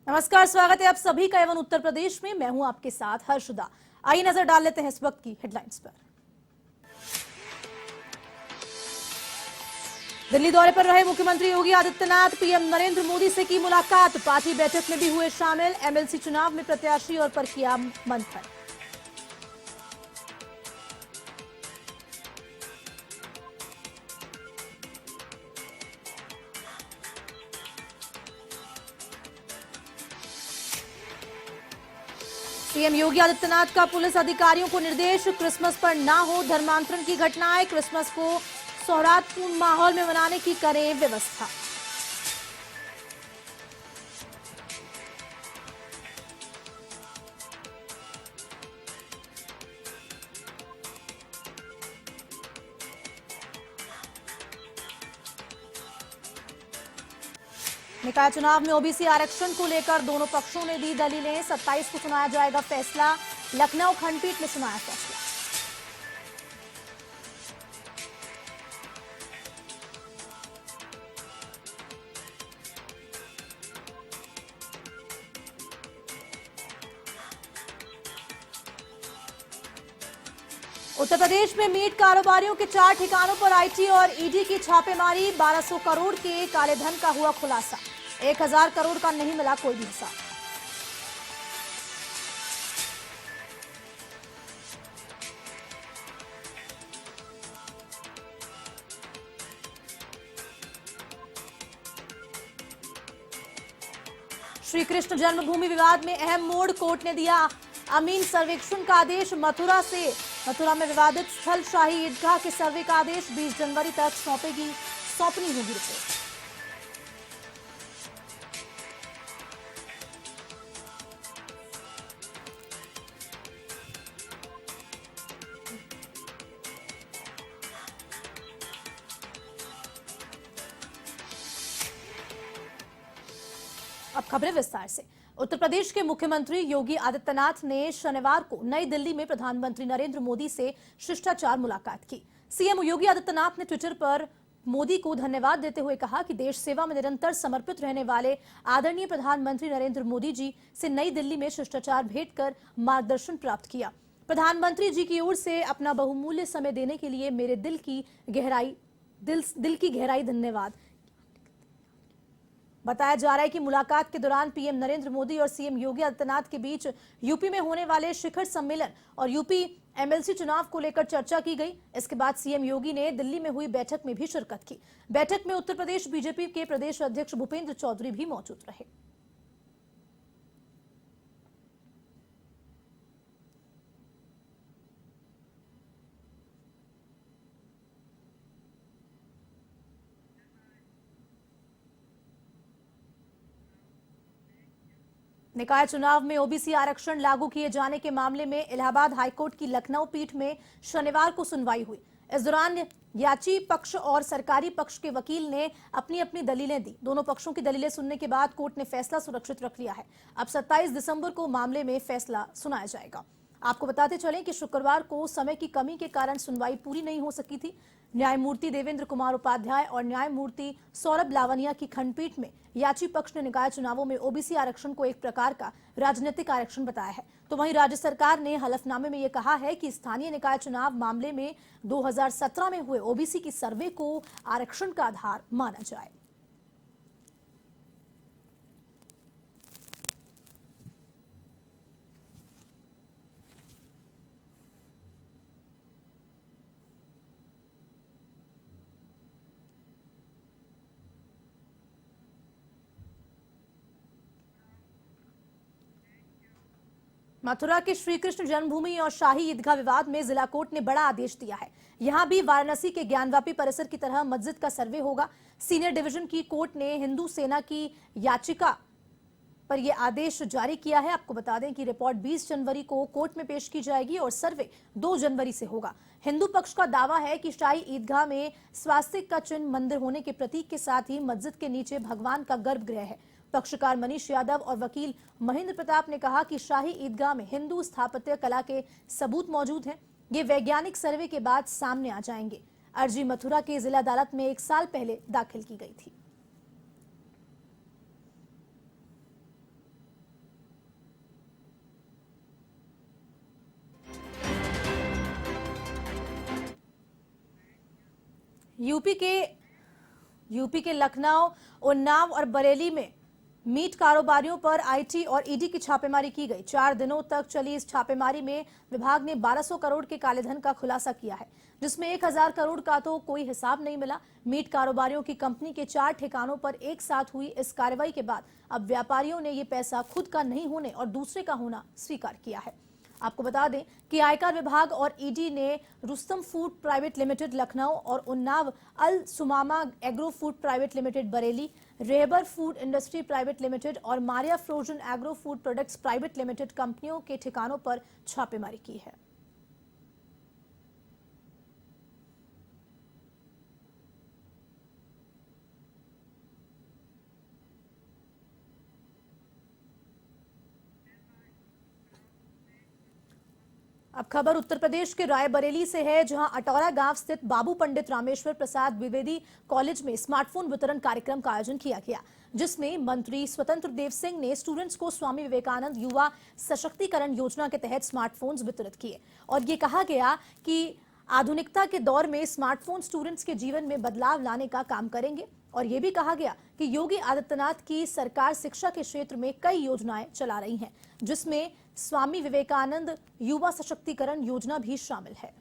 नमस्कार, स्वागत है आप सभी का एवं उत्तर प्रदेश में। मैं हूं आपके साथ हर्षदा। आइए नजर डाल लेते हैं इस वक्त की हेडलाइंस पर। दिल्ली दौरे पर रहे मुख्यमंत्री योगी आदित्यनाथ, पीएम नरेंद्र मोदी से की मुलाकात। पार्टी बैठक में भी हुए शामिल। एमएलसी चुनाव में प्रत्याशी और पर किया मंथन। सीएम योगी आदित्यनाथ का पुलिस अधिकारियों को निर्देश, क्रिसमस पर ना हो धर्मांतरण की घटनाएं। क्रिसमस को सौहार्दपूर्ण माहौल में मनाने की करें व्यवस्था। निकाय चुनाव में ओबीसी आरक्षण को लेकर दोनों पक्षों ने दी दलीलें। 27 को सुनाया जाएगा फैसला। लखनऊ खंडपीठ ने सुनाया फैसला। उत्तर प्रदेश में मीट कारोबारियों के 4 ठिकानों पर आईटी और ईडी की छापेमारी। 1200 करोड़ के काले धन का हुआ खुलासा। 1000 करोड़ का नहीं मिला कोई भी हिसाब। श्री कृष्ण जन्मभूमि विवाद में अहम मोड़, कोर्ट ने दिया अमीन सर्वेक्षण का आदेश। मथुरा में विवादित स्थल शाही ईदगाह के सर्वे का आदेश। 20 जनवरी तक सौंपनी होगी रिपोर्ट। अब खबरें विस्तार से। उत्तर प्रदेश के मुख्यमंत्री योगी आदित्यनाथ ने शनिवार को नई दिल्ली में प्रधानमंत्री नरेंद्र मोदी से शिष्टाचार मुलाकात की। सीएम योगी आदित्यनाथ ने ट्विटर पर मोदी को धन्यवाद देते हुए कहा कि देश सेवा में निरंतर समर्पित रहने वाले आदरणीय प्रधानमंत्री नरेंद्र मोदी जी से नई दिल्ली में शिष्टाचार भेंट कर मार्गदर्शन प्राप्त किया। प्रधानमंत्री जी की ओर से अपना बहुमूल्य समय देने के लिए मेरे दिल की गहराई धन्यवाद। बताया जा रहा है कि मुलाकात के दौरान पीएम नरेंद्र मोदी और सीएम योगी आदित्यनाथ के बीच यूपी में होने वाले शिखर सम्मेलन और यूपी एमएलसी चुनाव को लेकर चर्चा की गई। इसके बाद सीएम योगी ने दिल्ली में हुई बैठक में भी शिरकत की। बैठक में उत्तर प्रदेश बीजेपी के प्रदेश अध्यक्ष भूपेंद्र चौधरी भी मौजूद रहे। निकाय चुनाव में ओबीसी आरक्षण लागू किए जाने के मामले में इलाहाबाद हाईकोर्ट की लखनऊ पीठ में शनिवार को सुनवाई हुई। इस दौरान याची पक्ष और सरकारी पक्ष के वकील ने अपनी अपनी दलीलें दी। दोनों पक्षों की दलीलें सुनने के बाद कोर्ट ने फैसला सुरक्षित रख लिया है। अब 27 दिसंबर को मामले में फैसला सुनाया जाएगा। आपको बताते चलें कि शुक्रवार को समय की कमी के कारण सुनवाई पूरी नहीं हो सकी थी। न्यायमूर्ति देवेंद्र कुमार उपाध्याय और न्यायमूर्ति सौरभ लावनिया की खंडपीठ में याची पक्ष ने निकाय चुनावों में ओबीसी आरक्षण को एक प्रकार का राजनीतिक आरक्षण बताया है, तो वहीं राज्य सरकार ने हलफनामे में यह कहा है कि स्थानीय निकाय चुनाव मामले में 2017 में हुए ओबीसी की सर्वे को आरक्षण का आधार माना जाए। मथुरा के श्रीकृष्ण जन्मभूमि और शाही ईदगाह विवाद में जिला कोर्ट ने बड़ा आदेश दिया है। यहां भी वाराणसी के ज्ञानवापी परिसर की तरह मस्जिद का सर्वे होगा। सीनियर डिवीजन की कोर्ट ने हिंदू सेना की याचिका पर यह आदेश जारी किया है। आपको बता दें कि रिपोर्ट 20 जनवरी को कोर्ट में पेश की जाएगी और सर्वे 2 जनवरी से होगा। हिंदू पक्ष का दावा है कि शाही ईदगाह में स्वास्तिक का चिन्ह मंदिर होने के प्रतीक के साथ ही मस्जिद के नीचे भगवान का गर्भगृह है। पक्षकार मनीष यादव और वकील महेंद्र प्रताप ने कहा कि शाही ईदगाह में हिंदू स्थापत्य कला के सबूत मौजूद हैं। ये वैज्ञानिक सर्वे के बाद सामने आ जाएंगे। अर्जी मथुरा की जिला अदालत में 1 साल पहले दाखिल की गई थी। यूपी के लखनऊ, उन्नाव और बरेली में मीट कारोबारियों पर आईटी और ईडी की छापेमारी की गई। 4 दिनों तक चली इस छापेमारी में विभाग ने 1200 करोड़ के कालेधन का खुलासा किया है, जिसमें 1000 करोड़ का तो कोई हिसाब नहीं मिला। मीट कारोबारियों की कंपनी के 4 ठिकानों पर एक साथ हुई इस कार्रवाई के बाद अब व्यापारियों ने ये पैसा खुद का नहीं होने और दूसरे का होना स्वीकार किया है। आपको बता दें कि आयकर विभाग और ईडी ने Rustam food private limited Lucknow और Unnao, Al Sumama agro food private limited Bareilly, Rebar food industry private limited और Maria frozen agro food products private limited कंपनियों के ठिकानों पर छापेमारी की है। अब खबर उत्तर प्रदेश के रायबरेली से है, जहां अटौरा गांव स्थित बाबू पंडित रामेश्वर प्रसाद द्विवेदी कॉलेज में स्मार्टफोन वितरण कार्यक्रम का आयोजन किया गया, जिसमें मंत्री स्वतंत्र देव सिंह ने स्टूडेंट्स को स्वामी विवेकानंद युवा सशक्तिकरण योजना के तहत स्मार्टफोन्स वितरित किए और ये कहा गया कि आधुनिकता के दौर में स्मार्टफोन स्टूडेंट्स के जीवन में बदलाव लाने का काम करेंगे। और ये भी कहा गया कि योगी आदित्यनाथ की सरकार शिक्षा के क्षेत्र में कई योजनाएं चला रही हैं, जिसमें स्वामी विवेकानंद युवा सशक्तिकरण योजना भी शामिल है।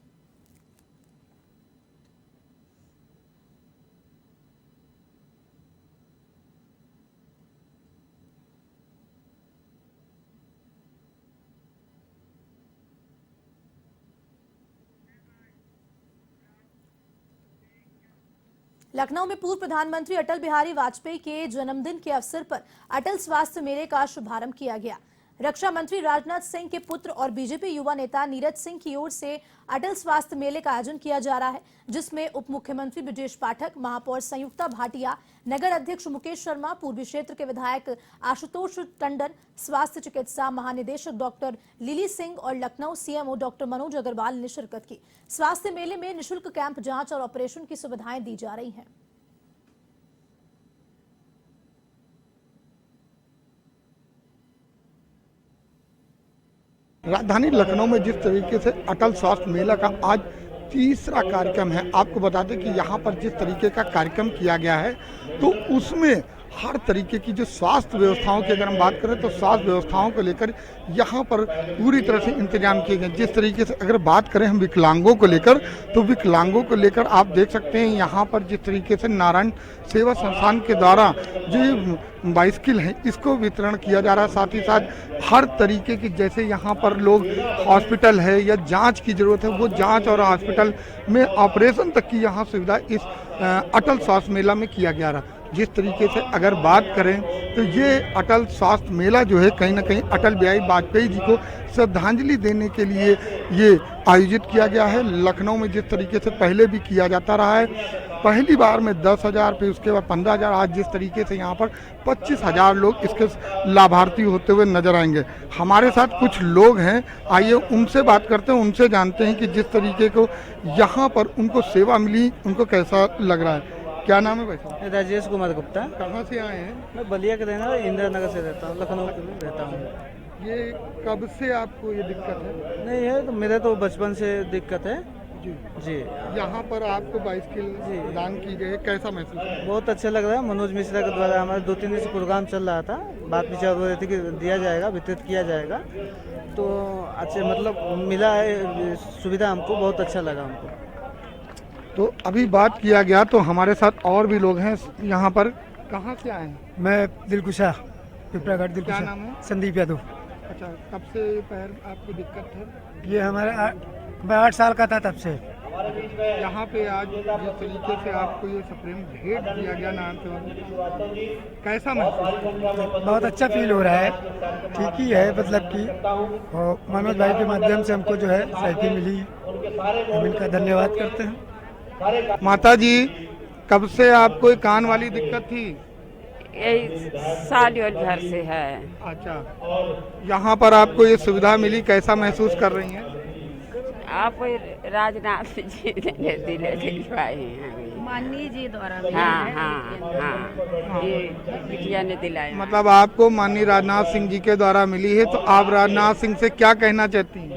लखनऊ में पूर्व प्रधानमंत्री अटल बिहारी वाजपेयी के जन्मदिन के अवसर पर अटल स्वास्थ्य मेले का शुभारंभ किया गया। रक्षा मंत्री राजनाथ सिंह के पुत्र और बीजेपी युवा नेता नीरज सिंह की ओर से अटल स्वास्थ्य मेले का आयोजन किया जा रहा है, जिसमें उप मुख्यमंत्री ब्रजेश पाठक, महापौर संयुक्ता भाटिया, नगर अध्यक्ष मुकेश शर्मा, पूर्वी क्षेत्र के विधायक आशुतोष टंडन, स्वास्थ्य चिकित्सा महानिदेशक डॉक्टर लिली सिंह और लखनऊ सीएमओ डॉक्टर मनोज अग्रवाल ने शिरकत की। स्वास्थ्य मेले में निःशुल्क कैंप जांच और ऑपरेशन की सुविधाएं दी जा रही हैं। राजधानी लखनऊ में जिस तरीके से अटल स्वास्थ्य मेला का आज तीसरा कार्यक्रम है, आपको बता दें कि यहाँ पर जिस तरीके का कार्यक्रम किया गया है तो उसमें हर तरीके की जो स्वास्थ्य व्यवस्थाओं की अगर हम बात करें तो स्वास्थ्य व्यवस्थाओं को लेकर यहाँ पर पूरी तरह से इंतजाम किए गए। जिस तरीके से अगर बात करें हम विकलांगों को लेकर, तो विकलांगों को लेकर आप देख सकते हैं यहाँ पर जिस तरीके से नारायण सेवा संस्थान के द्वारा जो बाइसिकल है इसको वितरण किया जा रहा है। साथ ही साथ हर तरीके की, जैसे यहाँ पर लोग हॉस्पिटल है या जांच की ज़रूरत है, वो जांच और हॉस्पिटल में ऑपरेशन तक की यहाँ सुविधा इस अटल स्वास्थ्य मेला में किया गया रहा। जिस तरीके से अगर बात करें तो ये अटल स्वास्थ्य मेला जो है कहीं ना कहीं अटल बिहारी वाजपेयी जी को श्रद्धांजलि देने के लिए ये आयोजित किया गया है। लखनऊ में जिस तरीके से पहले भी किया जाता रहा है, पहली बार में 10,000, फिर उसके बाद 15,000, आज जिस तरीके से यहाँ पर 25,000 लोग इसके लाभार्थी होते हुए नजर आएंगे। हमारे साथ कुछ लोग हैं, आइए उनसे बात करते हैं, उनसे जानते हैं कि जिस तरीके को यहाँ पर उनको सेवा मिली उनको कैसा लग रहा है। क्या नाम है भाई? राजेश कुमार गुप्ता। कहाँ से आए हैं? मैं बलिया के रहना, इंदिरा नगर से रहता हूँ, लखनऊ में रहता हूँ। ये कब से आपको ये दिक्कत है? नहीं है तो मेरे तो बचपन से दिक्कत है जी जी। यहाँ पर आपको बाइसिकल दान की गई, कैसा महसूस है? बहुत अच्छा लग रहा है। मनोज मिश्रा के द्वारा हमारे 2-3 दिन से प्रोग्राम चल रहा था, बात विचार हो रही थी कि दिया जाएगा, वितरित किया जाएगा, तो अच्छे मतलब मिला है सुविधा, हमको बहुत अच्छा लगा हमको। तो अभी बात किया गया तो हमारे साथ और भी लोग हैं यहाँ पर। कहाँ से आए हैं? मैं दिलकुशा, पिपरागढ़ दिलकुशा। क्या नाम है? संदीप यादव। अच्छा, कब से पैर आपको दिक्कत है? ये मैं 8 साल का था तब से। यहाँ पे आज जिस तरीके से आपको ये सप्रेम भेंट दिया गया नाम से, कैसा महसूस? बहुत अच्छा फील हो रहा है, ठीक ही है, मतलब कि मनोज भाई के माध्यम से हमको जो है साइकिल मिली, हम इनका धन्यवाद करते हैं। माता जी, कब से आपको कान वाली दिक्कत थी? यही साल और भर से है। अच्छा, यहाँ पर आपको ये सुविधा मिली, कैसा महसूस कर रही हैं? आप राजनाथ जी ने दिलवाए हैं, माननीय जी द्वारा। हाँ, ये बिटिया ने दिलाया। मतलब आपको माननीय राजनाथ सिंह जी के द्वारा मिली है, तो आप राजनाथ सिंह से क्या कहना चाहती हैं?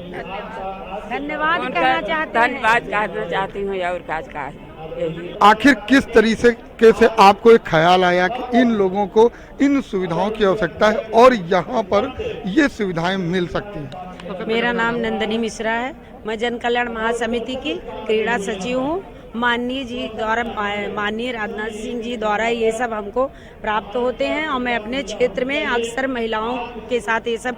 धन्यवाद कहना चाहती हूँ। धन्यवाद कहना चाहती हूँ और काज का यही आखिर किस तरीके से आपको एक ख्याल आया कि इन लोगों को इन सुविधाओं की आवश्यकता है और यहाँ पर ये सुविधाएं मिल सकती हैं? मेरा नाम नंदनी मिश्रा है। मैं जन कल्याण महासमिति की क्रीड़ा सचिव हूँ। माननीय जी द्वारा, माननीय राजनाथ सिंह जी द्वारा ये सब हमको प्राप्त होते हैं और मैं अपने क्षेत्र में अक्सर महिलाओं के साथ ये सब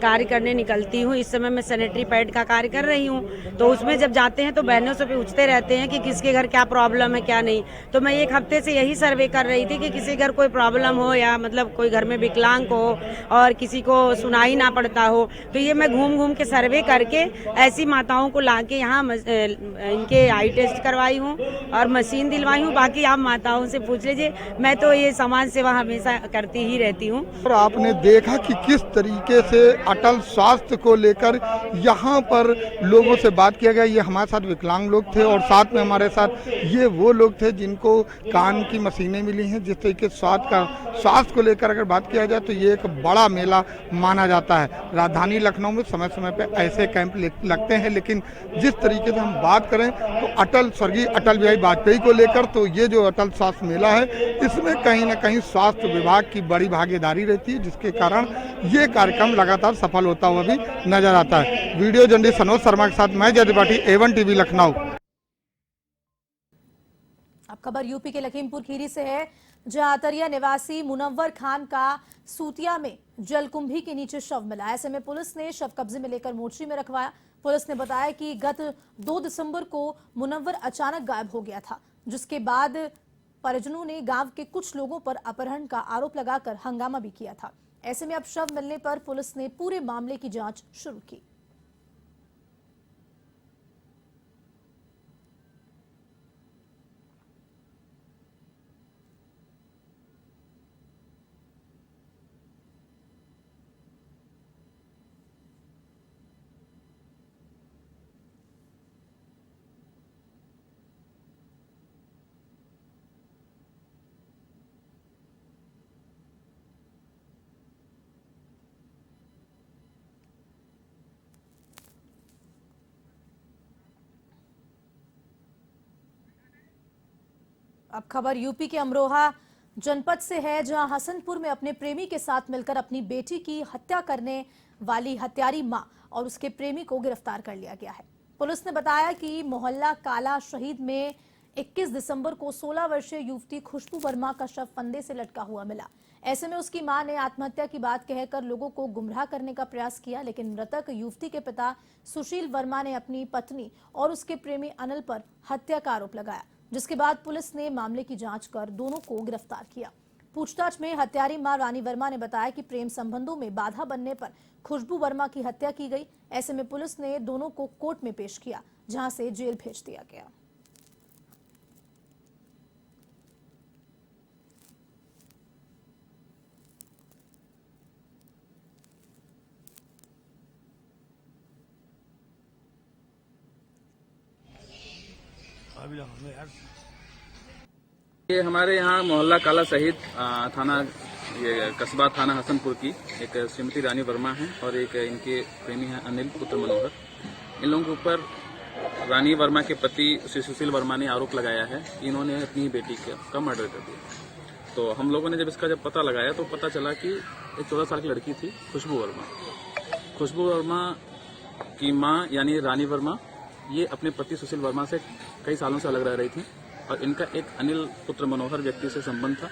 कार्य करने निकलती हूँ। इस समय मैं सैनिटरी पैड का कार्य कर रही हूँ, तो उसमें जब जाते हैं तो बहनों से पूछते रहते हैं कि किसके घर क्या प्रॉब्लम है क्या नहीं। तो मैं एक हफ्ते से यही सर्वे कर रही थी कि किसी घर कोई प्रॉब्लम हो या मतलब कोई घर में विकलांग हो और किसी को सुनाई ना पड़ता हो, तो ये मैं घूम घूम के सर्वे करके ऐसी माताओं को ला के यहाँ इनके आई टेस्ट करवाई हूँ और मशीन दिलवाई हूँ। बाकी आप माताओं से पूछ लीजिए, मैं तो ये समाज सेवा हमेशा करती ही रहती हूँ। और आपने देखा कि किस तरीके से अटल स्वास्थ्य को लेकर यहाँ पर लोगों से बात किया गया। ये हमारे साथ विकलांग लोग थे और साथ में हमारे साथ ये वो लोग थे जिनको कान की मशीनें मिली हैं। जिस तरीके स्वास्थ्य को लेकर अगर बात किया जाए तो ये एक बड़ा मेला माना जाता है। राजधानी लखनऊ में समय समय पर ऐसे कैंप लगते हैं, लेकिन जिस तरीके से हम बात करें तो स्वर्गीय अटल बिहारी वाजपेयी को लेकर, तो ये जो अटल स्वास्थ्य मेला है इसमें कहीं ना कहीं स्वास्थ्य विभाग की बड़ी भागीदारी रहती है, जिसके कारण ये कार्यक्रम लगातार सफल होता हुआ भी नजर आता है। वीडियो जर्नलिस्ट सनोज शर्मा के साथ मैं जय त्रिपाठी, A1 TV लखनऊ। अब खबर यूपी के लखीमपुर खीरी से है, जहां अतरिया निवासी मुनव्वर खान का सूतिया में जलकुंभी के नीचे शव मिला। ऐसे में पुलिस ने शव कब्जे में लेकर मोर्चरी में रखवाया। पुलिस ने बताया कि गत 2 दिसंबर को मुनव्वर अचानक गायब हो गया था, जिसके बाद परिजनों ने गांव के कुछ लोगों पर अपहरण का आरोप लगाकर हंगामा भी किया था। ऐसे में अब शव मिलने पर पुलिस ने पूरे मामले की जांच शुरू की। अब खबर यूपी के अमरोहा जनपद से है, जहां हसनपुर में अपने प्रेमी के साथ मिलकर अपनी बेटी की हत्या करने वाली हत्यारी मां और उसके प्रेमी को गिरफ्तार कर लिया गया है। पुलिस ने बताया कि मोहल्ला काला शहीद में 21 दिसंबर को 16 वर्षीय युवती खुशबू वर्मा का शव फंदे से लटका हुआ मिला। ऐसे में उसकी मां ने आत्महत्या की बात कहकर लोगों को गुमराह करने का प्रयास किया, लेकिन मृतक युवती के पिता सुशील वर्मा ने अपनी पत्नी और उसके प्रेमी अनिल पर हत्या का आरोप लगाया, जिसके बाद पुलिस ने मामले की जांच कर दोनों को गिरफ्तार किया। पूछताछ में हत्यारी मां रानी वर्मा ने बताया कि प्रेम संबंधों में बाधा बनने पर खुशबू वर्मा की हत्या की गई। ऐसे में पुलिस ने दोनों को कोर्ट में पेश किया, जहां से जेल भेज दिया गया। ये हमारे यहाँ मोहल्ला काला शहीद थाना, ये कस्बा थाना हसनपुर की एक श्रीमती रानी वर्मा है और एक इनके प्रेमी हैं अनिल पुत्र मनोहर। इन लोगों के ऊपर रानी वर्मा के पति श्री सुशील वर्मा ने आरोप लगाया है कि इन्होंने अपनी बेटी का मर्डर कर दिया। तो हम लोगों ने जब पता लगाया तो पता चला कि एक 14 साल की लड़की थी खुशबू वर्मा। खुशबू वर्मा की माँ यानी रानी वर्मा ये अपने पति सुशील वर्मा से कई सालों से अलग रह रही थी और इनका एक अनिल पुत्र मनोहर व्यक्ति से संबंध था,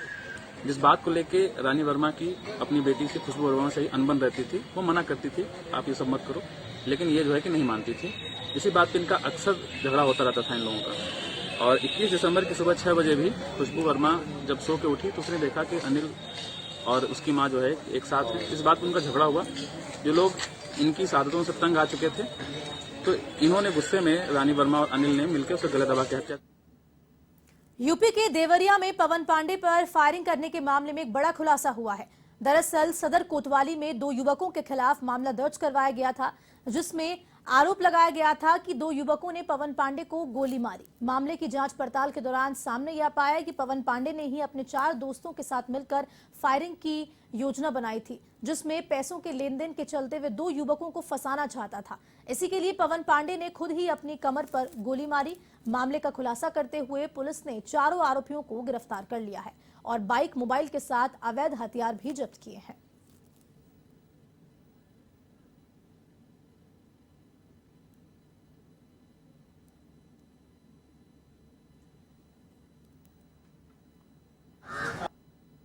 जिस बात को लेके रानी वर्मा की अपनी बेटी से खुशबू वर्मा से ही अनबन रहती थी। वो मना करती थी आप ये सब मत करो, लेकिन ये जो है कि नहीं मानती थी। इसी बात पे इनका अक्सर झगड़ा होता रहता था इन लोगों का। और 21 दिसंबर की सुबह 6 बजे भी खुशबू वर्मा जब सो के उठी तो उसने देखा कि अनिल और उसकी माँ जो है एक साथ है। इस बात पर उनका झगड़ा हुआ। जो लोग इनकी सादतों से तंग आ चुके थे तो इन्होंने गुस्से में रानी वर्मा और अनिल ने मिलकर उसे गले दबा के हत्या। यूपी के देवरिया में पवन पांडे पर फायरिंग करने के मामले में एक बड़ा खुलासा हुआ है। दरअसल सदर कोतवाली में 2 युवकों के खिलाफ मामला दर्ज करवाया गया था, जिसमें आरोप लगाया गया था कि 2 युवकों ने पवन पांडे को गोली मारी। मामले की जांच पड़ताल के दौरान सामने यह पाया कि पवन पांडे ने ही अपने 4 दोस्तों के साथ मिलकर फायरिंग की योजना बनाई थी, जिसमें पैसों के लेन देन के चलते वे 2 युवकों को फंसाना चाहता था। इसी के लिए पवन पांडे ने खुद ही अपनी कमर पर गोली मारी। मामले का खुलासा करते हुए पुलिस ने चारों आरोपियों को गिरफ्तार कर लिया है और बाइक, मोबाइल के साथ अवैध हथियार भी जब्त किए हैं।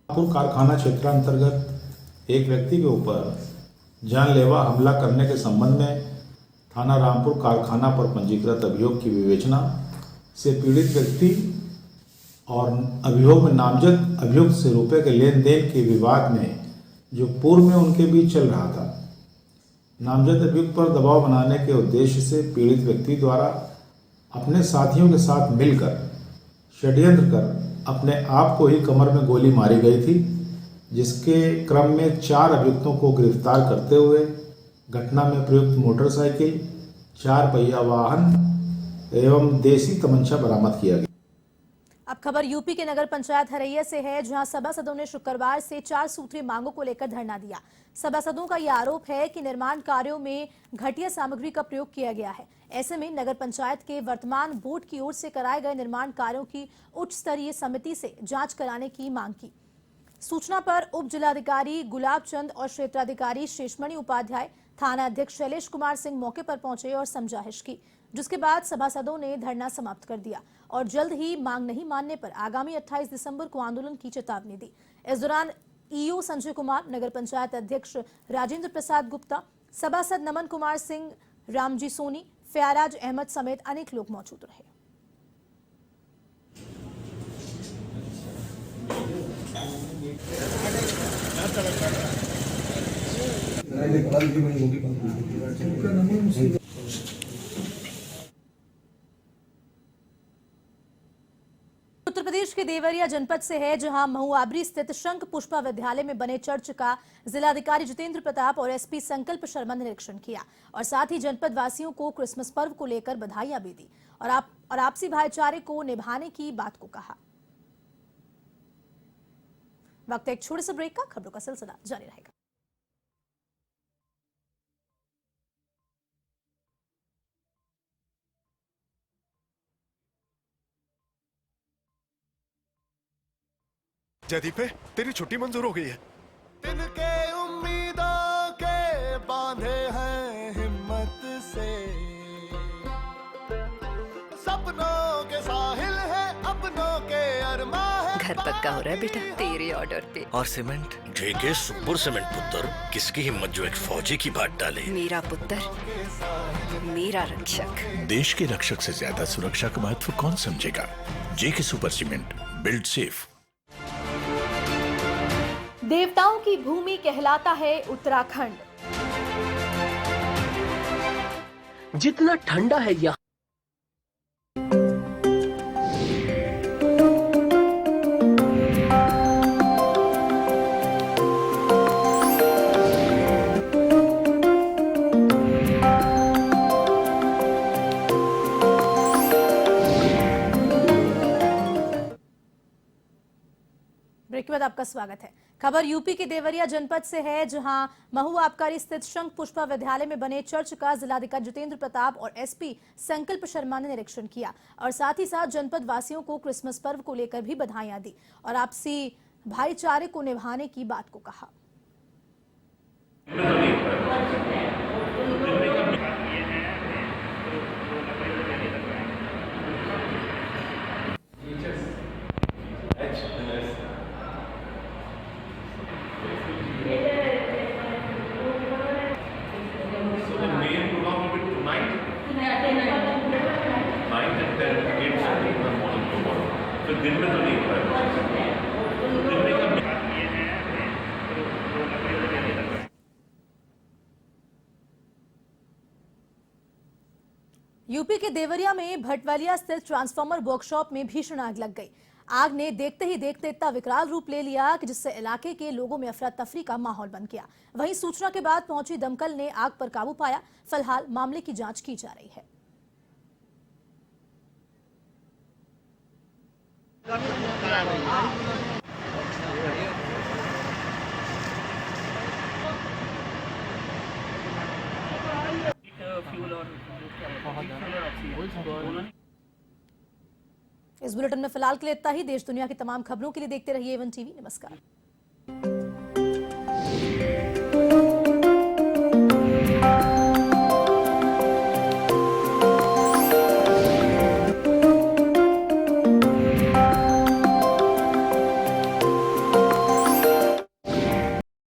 रामपुर कारखाना क्षेत्रांतर्गत एक व्यक्ति के ऊपर जानलेवा हमला करने के संबंध में थाना रामपुर कारखाना पर पंजीकृत अभियोग की विवेचना से पीड़ित व्यक्ति और अभियोग में नामजद अभियुक्त से रुपए के लेन देन के विवाद में जो पूर्व में उनके बीच चल रहा था, नामजद अभियुक्त पर दबाव बनाने के उद्देश्य से पीड़ित व्यक्ति द्वारा अपने साथियों के साथ मिलकर षड्यंत्र कर अपने आप को ही कमर में गोली मारी गई थी, जिसके क्रम में 4 अभियुक्तों को गिरफ्तार करते हुए घटना में प्रयुक्त मोटरसाइकिल, 4 पहिया वाहन एवं देसी तमंचा बरामद किया गया। अब खबर यूपी के नगर पंचायत हरैया से है, जहां सभासदों ने शुक्रवार से 4 सूत्री मांगों को लेकर धरना दिया। सभासदों का यह आरोप है कि निर्माण कार्यों में घटिया सामग्री का प्रयोग किया गया है। ऐसे में नगर पंचायत के वर्तमान बोर्ड की ओर से कराए गए निर्माण कार्यों की उच्च स्तरीय समिति से जांच कराने की मांग की। सूचना पर उप जिलाधिकारी गुलाब चंद और क्षेत्राधिकारी शेषमणि उपाध्याय, थाना अध्यक्ष शैलेश कुमार सिंह मौके पर पहुंचे और समझाइश की, जिसके बाद सभासदों ने धरना समाप्त कर दिया और जल्द ही मांग नहीं मानने पर आगामी 28 दिसंबर को आंदोलन की चेतावनी दी। इस दौरान ईओ संजय कुमार, नगर पंचायत अध्यक्ष राजेंद्र प्रसाद गुप्ता, सभासद नमन कुमार सिंह, रामजी सोनी, फयाराज अहमद समेत अनेक लोग मौजूद रहे। उत्तर प्रदेश के देवरिया जनपद से है, जहां महुआबरी स्थित शंख पुष्पा विद्यालय में बने चर्च का जिलाधिकारी जितेंद्र प्रताप और एसपी संकल्प शर्मा ने निरीक्षण किया और साथ ही जनपद वासियों को क्रिसमस पर्व को लेकर बधाइयां भी दी और आपसी भाईचारे को निभाने की बात को कहा। वक्त एक छोटे से ब्रेक का, खबरों का सिलसिला जारी रहेगा। जयदीप, तेरी छुट्टी मंजूर हो गई है। तिनके उम्मीदों के बांधे हैं हिम्मत से, सपनों के साहिल है, अपनों के अरमा है। घर पक्का हो रहा है बेटा तेरे ऑर्डर पे। और सीमेंट जेके सुपर सीमेंट पुत्र, किसकी हिम्मत जो एक फौजी की बात डाले। मेरा पुत्र मेरा रक्षक। देश के रक्षक से ज्यादा सुरक्षा का महत्व कौन समझेगा। जेके सुपर सीमेंट, बिल्ड सेफ। देवताओं की भूमि कहलाता है उत्तराखंड। जितना ठंडा है यहाँ, ब्रेक के बाद आपका स्वागत है। खबर यूपी के देवरिया जनपद से है, जहां महू आबकारी स्थित शंख पुष्पा विद्यालय में बने चर्च का जिलाधिकारी जितेंद्र प्रताप और एसपी संकल्प शर्मा ने निरीक्षण किया और साथ ही साथ जनपद वासियों को क्रिसमस पर्व को लेकर भी बधाइयां दी और आपसी भाईचारे को निभाने की बात को कहा। यूपी के देवरिया में भटवलिया स्थित ट्रांसफार्मर वर्कशॉप में भीषण आग लग गई। आग ने देखते ही देखते इतना विकराल रूप ले लिया कि जिससे इलाके के लोगों में अफरा तफरी का माहौल बन गया। वहीं सूचना के बाद पहुंची दमकल ने आग पर काबू पाया। फिलहाल मामले की जांच की जा रही है। इस बुलेटिन में फिलहाल के लिए इतना ही। देश दुनिया की तमाम खबरों के लिए देखते रहिए A1 TV। नमस्कार।